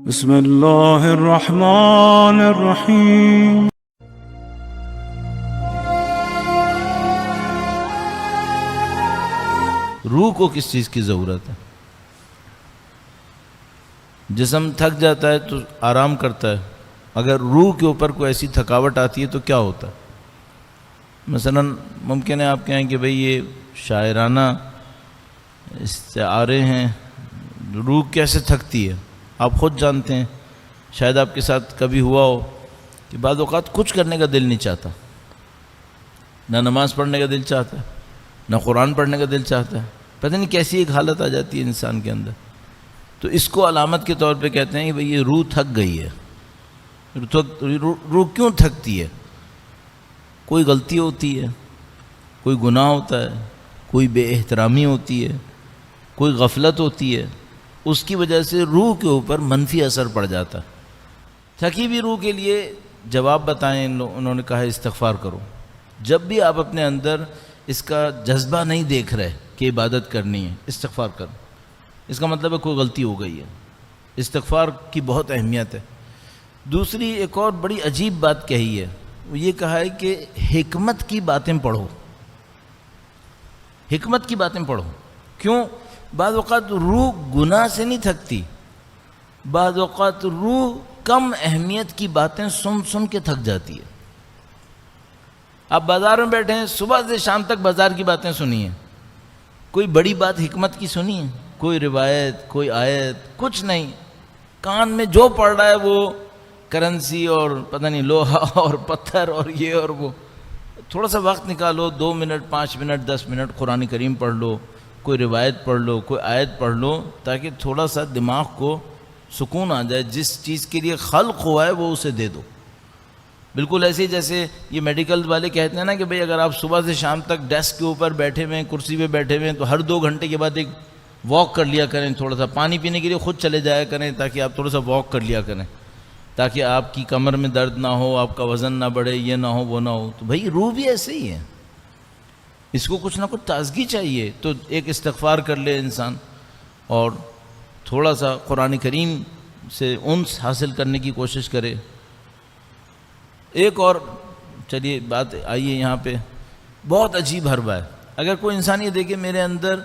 بسم اللہ الرحمن الرحیم۔ روح کو کس چیز کی ضرورت ہے؟ جسم تھک جاتا ہے تو آرام کرتا ہے، اگر روح کے اوپر کوئی ایسی تھکاوٹ آتی ہے تو کیا ہوتا ہے؟ مثلا ممکن ہے آپ کہیں کہ بھئی یہ شاعرانہ استعارے ہیں، روح کیسے تھکتی ہے؟ آپ خود جانتے ہیں، شاید آپ کے ساتھ کبھی ہوا ہو کہ بعض اوقات کچھ کرنے کا دل نہیں چاہتا، نہ نماز پڑھنے کا دل چاہتا ہے، نہ قرآن پڑھنے کا دل چاہتا ہے، پتہ نہیں کیسی ایک حالت آ جاتی ہے انسان کے اندر۔ تو اس کو علامت کے طور پہ کہتے ہیں کہ بھئی یہ روح تھک گئی ہے۔ روح کیوں تھکتی ہے؟ کوئی غلطی ہوتی ہے، کوئی گناہ ہوتا ہے، کوئی بے احترامی ہوتی ہے، کوئی غفلت ہوتی ہے، اس کی وجہ سے روح کے اوپر منفی اثر پڑ جاتا ہے۔ تھکی بھی روح کے لیے جواب بتائیں، انہوں نے کہا استغفار کرو۔ جب بھی آپ اپنے اندر اس کا جذبہ نہیں دیکھ رہے کہ عبادت کرنی ہے، استغفار کرو، اس کا مطلب ہے کوئی غلطی ہو گئی ہے۔ استغفار کی بہت اہمیت ہے۔ دوسری ایک اور بڑی عجیب بات کہی ہے، وہ یہ کہا ہے کہ حکمت کی باتیں پڑھو، حکمت کی باتیں پڑھو۔ کیوں؟ بعض اوقات روح گناہ سے نہیں تھکتی، بعض اوقات روح کم اہمیت کی باتیں سن سن کے تھک جاتی ہے۔ آپ بازار میں بیٹھے ہیں، صبح سے شام تک بازار کی باتیں سنی ہیں، کوئی بڑی بات حکمت کی سنی ہے؟ کوئی روایت، کوئی آیت، کچھ نہیں۔ کان میں جو پڑ رہا ہے وہ کرنسی اور پتہ نہیں لوہا اور پتھر اور یہ اور وہ۔ تھوڑا سا وقت نکالو، 2 منٹ 5 منٹ 10 منٹ قرآن کریم پڑھ لو، کوئی روایت پڑھ لو، کوئی آیت پڑھ لو، تاکہ تھوڑا سا دماغ کو سکون آ جائے۔ جس چیز کے لیے خلق ہوا ہے وہ اسے دے دو۔ بالکل ایسے ہی جیسے یہ میڈیکل والے کہتے ہیں نا کہ بھئی اگر آپ صبح سے شام تک ڈیسک کے اوپر بیٹھے ہوئے ہیں، کرسی پہ بیٹھے ہوئے ہیں، تو ہر 2 گھنٹے کے بعد ایک واک کر لیا کریں، تھوڑا سا پانی پینے کے لیے خود چلے جایا کریں، تاکہ آپ تھوڑا سا واک کر لیا کریں، تاکہ آپ کی کمر میں درد نہ ہو، آپ کا وزن نہ بڑھے، یہ نہ ہو وہ نہ ہو۔ تو بھئی روح بھی ایسے ہی ہے، اس کو کچھ نہ کچھ تازگی چاہیے۔ تو ایک استغفار کر لے انسان، اور تھوڑا سا قرآن کریم سے انس حاصل کرنے کی کوشش کرے۔ ایک اور چلیے بات آئیے یہاں پہ، بہت عجیب حربہ ہے۔ اگر کوئی انسان یہ دیکھے میرے اندر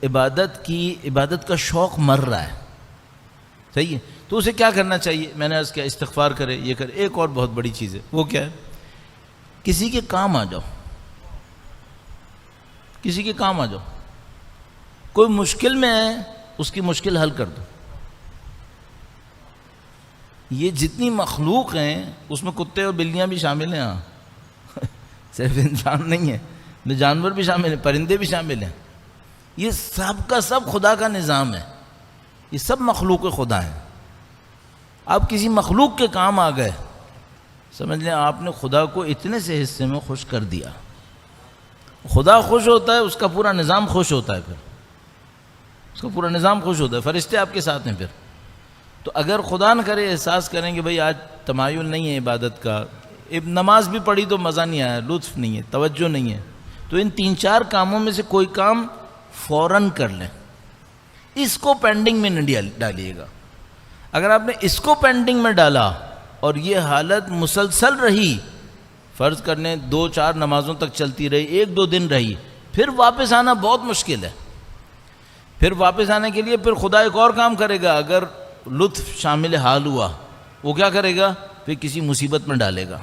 عبادت کا شوق مر رہا ہے، صحیح ہے، تو اسے کیا کرنا چاہیے؟ میں نے عرض کیا استغفار کرے، یہ کرے۔ ایک اور بہت بڑی چیز ہے، وہ کیا ہے؟ کسی کے کام آ جاؤ، کسی کے کام آ جاؤ۔ کوئی مشکل میں ہے، اس کی مشکل حل کر دو۔ یہ جتنی مخلوق ہیں اس میں کتے اور بلیاں بھی شامل ہیں، ہاں صرف انسان نہیں ہے، جانور بھی شامل ہیں، پرندے بھی شامل ہیں۔ یہ سب کا سب خدا کا نظام ہے، یہ سب مخلوق خدا ہیں۔ آپ کسی مخلوق کے کام آ گئے، سمجھ لیں آپ نے خدا کو اتنے سے حصے میں خوش کر دیا۔ خدا خوش ہوتا ہے، اس کا پورا نظام خوش ہوتا ہے، پھر اس کا پورا نظام خوش ہوتا ہے، فرشتے آپ کے ساتھ ہیں۔ پھر تو اگر خدا نہ کرے احساس کریں کہ بھئی آج تمایل نہیں ہے عبادت کا، نماز بھی پڑھی تو مزہ نہیں آیا، لطف نہیں ہے، توجہ نہیں ہے، تو ان 3-4 کاموں میں سے کوئی کام فوراً کر لیں، اس کو پینڈنگ میں نہ ڈالیے گا۔ اگر آپ نے اس کو پینڈنگ میں ڈالا اور یہ حالت مسلسل رہی، فرض کرنے 2-4 نمازوں تک چلتی رہی، 1-2 دن رہی، پھر واپس آنا بہت مشکل ہے۔ پھر واپس آنے کے لیے پھر خدا ایک اور کام کرے گا۔ اگر لطف شامل حال ہوا، وہ کیا کرے گا؟ پھر کسی مصیبت میں ڈالے گا،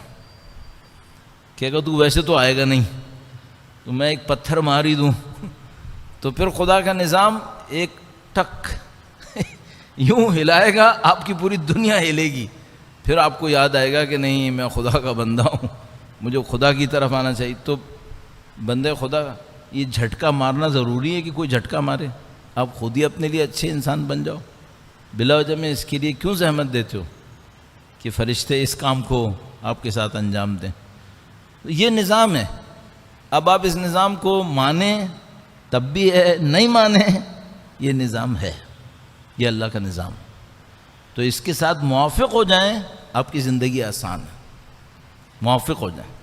کہے گا تو ویسے تو آئے گا نہیں، تو میں ایک پتھر مار ہی دوں۔ تو پھر خدا کا نظام ایک ٹک یوں ہلائے گا، آپ کی پوری دنیا ہلے گی۔ پھر آپ کو یاد آئے گا کہ نہیں میں خدا کا بندہ ہوں، مجھے خدا کی طرف آنا چاہیے۔ تو بندے خدا یہ جھٹکا مارنا ضروری ہے کہ کوئی جھٹکا مارے؟ آپ خود ہی اپنے لیے اچھے انسان بن جاؤ، بلا وجہ میں اس کے لیے کیوں زحمت دیتے ہو کہ فرشتے اس کام کو آپ کے ساتھ انجام دیں؟ یہ نظام ہے۔ اب آپ اس نظام کو مانیں تب بھی ہے، نہیں مانیں یہ نظام ہے، یہ اللہ کا نظام۔ تو اس کے ساتھ موافق ہو جائیں، آپ کی زندگی آسان ہے، موافق ہو جائیں۔